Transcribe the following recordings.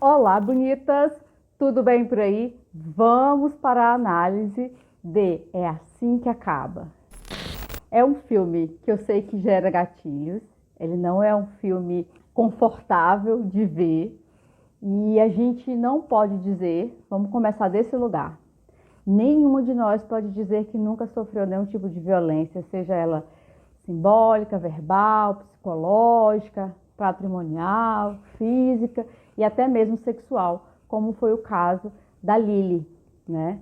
Olá, bonitas! Tudo bem por aí? Vamos para a análise de É Assim que Acaba. É um filme que eu sei que gera gatilhos, ele não é um filme confortável de ver e a gente não pode dizer, vamos começar desse lugar, nenhuma de nós pode dizer que nunca sofreu nenhum tipo de violência, seja ela simbólica, verbal, psicológica, patrimonial, física e até mesmo sexual, como foi o caso da Lily, né?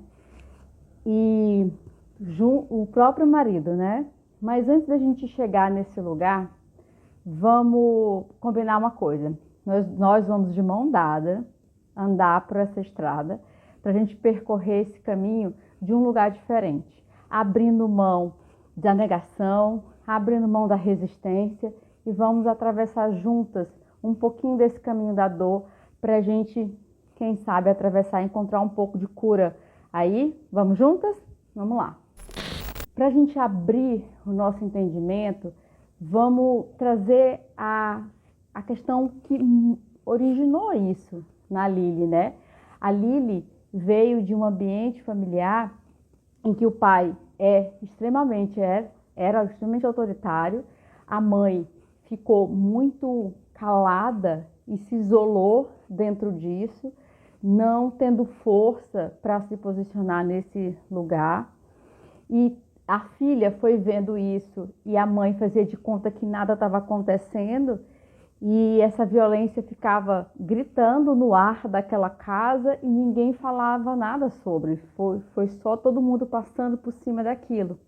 E o próprio marido, né? Mas antes da gente chegar nesse lugar, vamos combinar uma coisa. Nós vamos de mão dada andar por essa estrada para a gente percorrer esse caminho de um lugar diferente, abrindo mão da negação, abrindo mão da resistência e vamos atravessar juntas um pouquinho desse caminho da dor para a gente, quem sabe, atravessar e encontrar um pouco de cura. Aí, vamos juntas? Vamos lá. Para a gente abrir o nosso entendimento, vamos trazer a questão que originou isso na Lily, né? A Lily veio de um ambiente familiar em que o pai era extremamente autoritário, a mãe ficou muito calada e se isolou dentro disso, não tendo força para se posicionar nesse lugar. E a filha foi vendo isso e a mãe fazia de conta que nada estava acontecendo e essa violência ficava gritando no ar daquela casa e ninguém falava nada sobre. Foi só todo mundo passando por cima daquilo.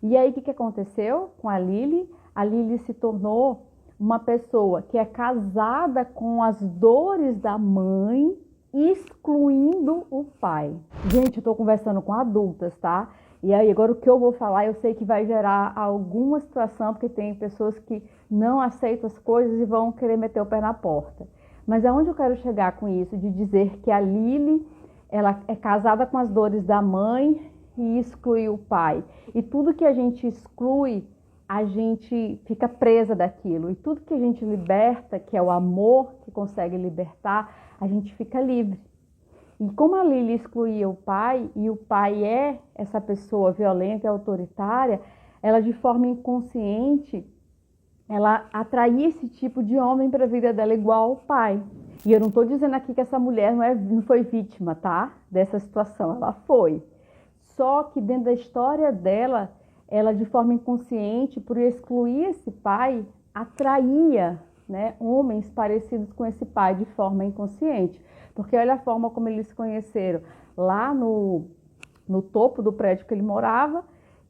E aí o que aconteceu com a Lily? A Lily se tornou uma pessoa que é casada com as dores da mãe, excluindo o pai. Gente, eu estou conversando com adultas, tá? E aí, agora o que eu vou falar, eu sei que vai gerar alguma situação, porque tem pessoas que não aceitam as coisas e vão querer meter o pé na porta. Mas aonde eu quero chegar com isso? De dizer que a Lily, ela é casada com as dores da mãe e exclui o pai. E tudo que a gente exclui, a gente fica presa daquilo. E tudo que a gente liberta, que é o amor que consegue libertar, a gente fica livre. E como a Lily excluía o pai, e o pai é essa pessoa violenta e autoritária, ela de forma inconsciente, ela atraía esse tipo de homem para a vida dela igual ao pai. E eu não estou dizendo aqui que essa mulher não foi vítima, tá? Dessa situação, ela foi. Só que dentro da história dela, ela de forma inconsciente, por excluir esse pai, atraía, né, homens parecidos com esse pai de forma inconsciente. Porque olha a forma como eles se conheceram lá no topo do prédio que ele morava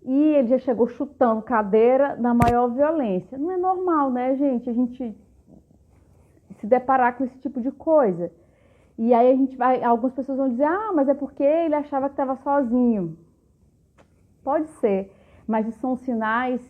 e ele já chegou chutando cadeira na maior violência. Não é normal, né, gente? A gente se deparar com esse tipo de coisa. E aí algumas pessoas vão dizer, mas é porque ele achava que estava sozinho. Pode ser, mas são sinais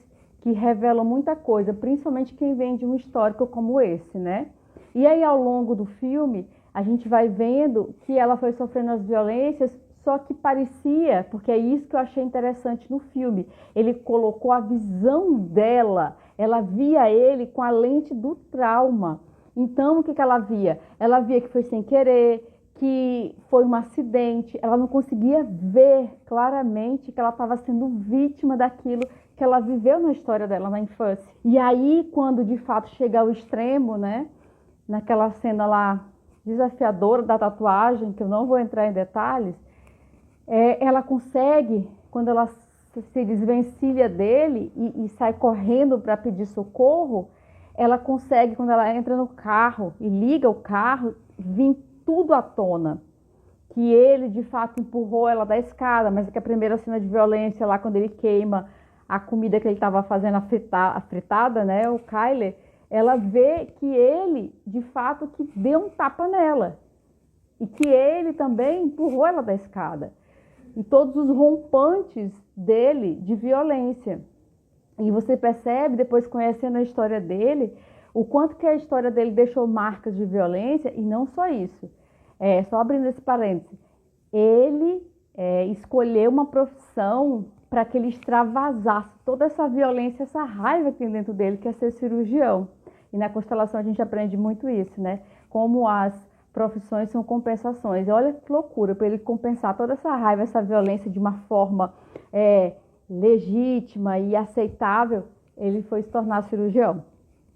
que revelam muita coisa, principalmente quem vem de um histórico como esse, né? E aí ao longo do filme, a gente vai vendo que ela foi sofrendo as violências, só que parecia, porque é isso que eu achei interessante no filme, ele colocou a visão dela, ela via ele com a lente do trauma. Então, o que ela via? Ela via que foi sem querer, que foi um acidente, ela não conseguia ver claramente que ela estava sendo vítima daquilo que ela viveu na história dela na infância. E aí, quando de fato chega ao extremo, né, naquela cena lá desafiadora da tatuagem, que eu não vou entrar em detalhes, ela consegue, quando ela se desvencilha dele e sai correndo para pedir socorro, ela consegue, quando ela entra no carro e liga o carro, vir tudo à tona. Que ele, de fato, empurrou ela da escada, mas que a primeira cena de violência, lá quando ele queima a comida que ele estava fazendo, a fritada, né, o Kyler, ela vê que ele, de fato, que deu um tapa nela. E que ele também empurrou ela da escada. E todos os rompantes dele de violência. E você percebe, depois conhecendo a história dele, o quanto que a história dele deixou marcas de violência, e não só isso. Só abrindo esse parênteses, ele escolheu uma profissão para que ele extravasasse toda essa violência, essa raiva que tem dentro dele, que é ser cirurgião. E na constelação a gente aprende muito isso, né? Como as profissões são compensações. E olha que loucura, para ele compensar toda essa raiva, essa violência de uma forma legítima e aceitável, ele foi se tornar cirurgião.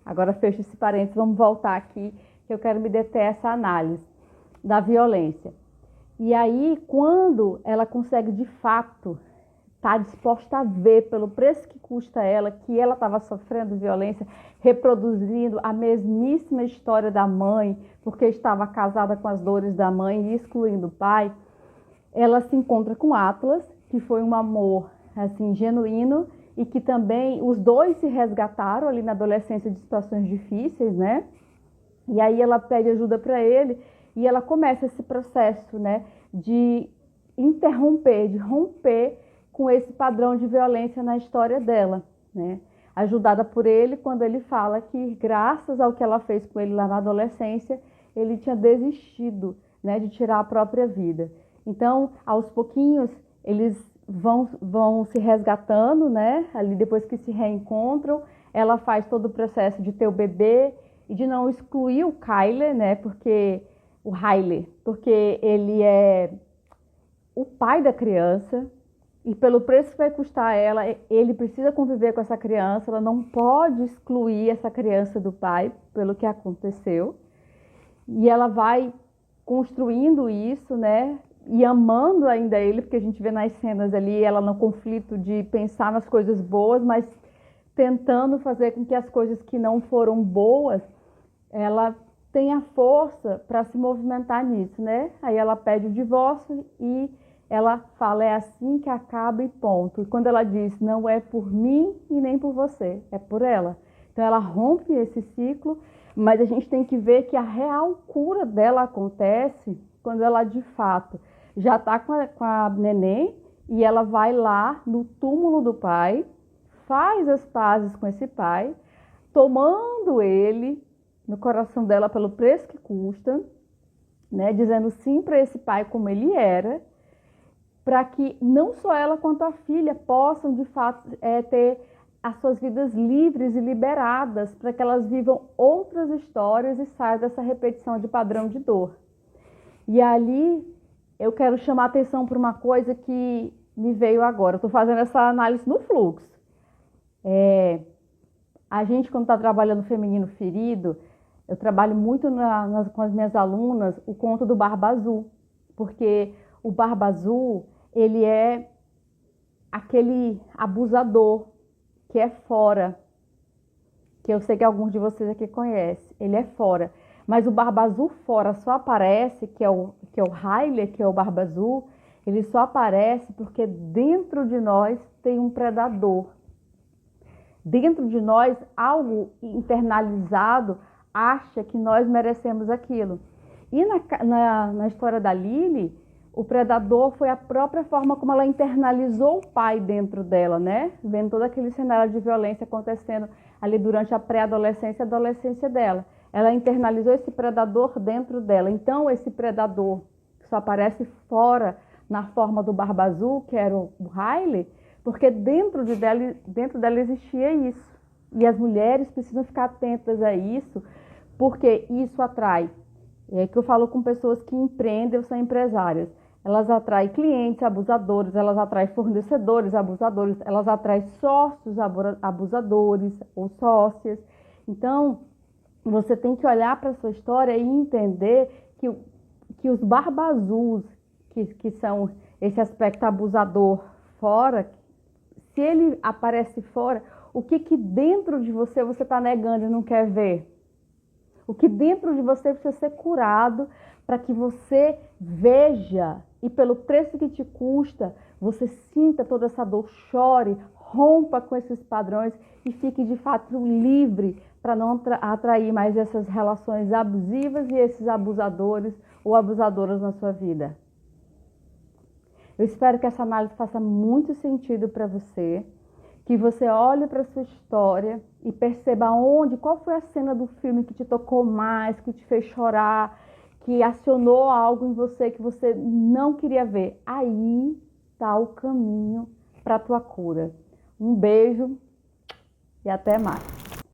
Agora fecha esse parênteses, vamos voltar aqui, que eu quero me deter essa análise da violência. E aí, quando ela consegue de fato estar disposta a ver pelo preço que custa ela, que ela estava sofrendo violência, reproduzindo a mesmíssima história da mãe, porque estava casada com as dores da mãe e excluindo o pai, ela se encontra com Atlas, que foi um amor assim genuíno e que também os dois se resgataram ali na adolescência de situações difíceis, né? E aí ela pede ajuda para ele e ela começa esse processo, né, de interromper, de romper com esse padrão de violência na história dela, né? Ajudada por ele quando ele fala que graças ao que ela fez com ele lá na adolescência, ele tinha desistido, né, de tirar a própria vida. Então, aos pouquinhos, eles vão se resgatando, né? Ali depois que se reencontram, ela faz todo o processo de ter o bebê e de não excluir o Kyle, né? Porque ele é o pai da criança e pelo preço que vai custar a ela, ele precisa conviver com essa criança, ela não pode excluir essa criança do pai pelo que aconteceu. E ela vai construindo isso, né? E amando ainda ele, porque a gente vê nas cenas ali ela no conflito de pensar nas coisas boas, mas tentando fazer com que as coisas que não foram boas, ela tenha força para se movimentar nisso, né? Aí ela pede o divórcio e ela fala, é assim que acaba e ponto. E quando ela diz, não é por mim e nem por você, é por ela. Então ela rompe esse ciclo, mas a gente tem que ver que a real cura dela acontece quando ela de fato já está com a neném e ela vai lá no túmulo do pai, faz as pazes com esse pai, tomando ele no coração dela pelo preço que custa, né, dizendo sim para esse pai como ele era, para que não só ela quanto a filha possam de fato ter as suas vidas livres e liberadas, para que elas vivam outras histórias e saiam dessa repetição de padrão de dor. E ali eu quero chamar a atenção para uma coisa que me veio agora. Eu estou fazendo essa análise no fluxo. A gente, quando está trabalhando feminino ferido, eu trabalho muito com as minhas alunas o conto do Barba Azul, porque o Barba Azul, ele é aquele abusador que é fora, que eu sei que alguns de vocês aqui conhecem, ele é fora. Mas o Barba Azul fora só aparece, que é o Riley, que é o Barba Azul, ele só aparece porque dentro de nós tem um predador. Dentro de nós, algo internalizado acha que nós merecemos aquilo. E na história da Lily, o predador foi a própria forma como ela internalizou o pai dentro dela, né? Vendo todo aquele cenário de violência acontecendo ali durante a pré-adolescência e adolescência dela. Ela internalizou esse predador dentro dela. Então, esse predador que só aparece fora na forma do Barba Azul, que era o Riley, porque dentro dela existia isso. E as mulheres precisam ficar atentas a isso, porque isso atrai. É que eu falo com pessoas que empreendem ou são empresárias. Elas atraem clientes abusadores, elas atraem fornecedores abusadores, elas atraem sócios abusadores ou sócias. Então, você tem que olhar para a sua história e entender que os Barba Azuis, que são esse aspecto abusador fora, se ele aparece fora, o que dentro de você está negando e não quer ver? O que dentro de você precisa ser curado para que você veja e pelo preço que te custa, você sinta toda essa dor, chore, rompa com esses padrões e fique de fato livre para não atrair mais essas relações abusivas e esses abusadores ou abusadoras na sua vida. Eu espero que essa análise faça muito sentido para você, que você olhe para a sua história e perceba qual foi a cena do filme que te tocou mais, que te fez chorar, que acionou algo em você que você não queria ver. Aí está o caminho para a tua cura. Um beijo e até mais.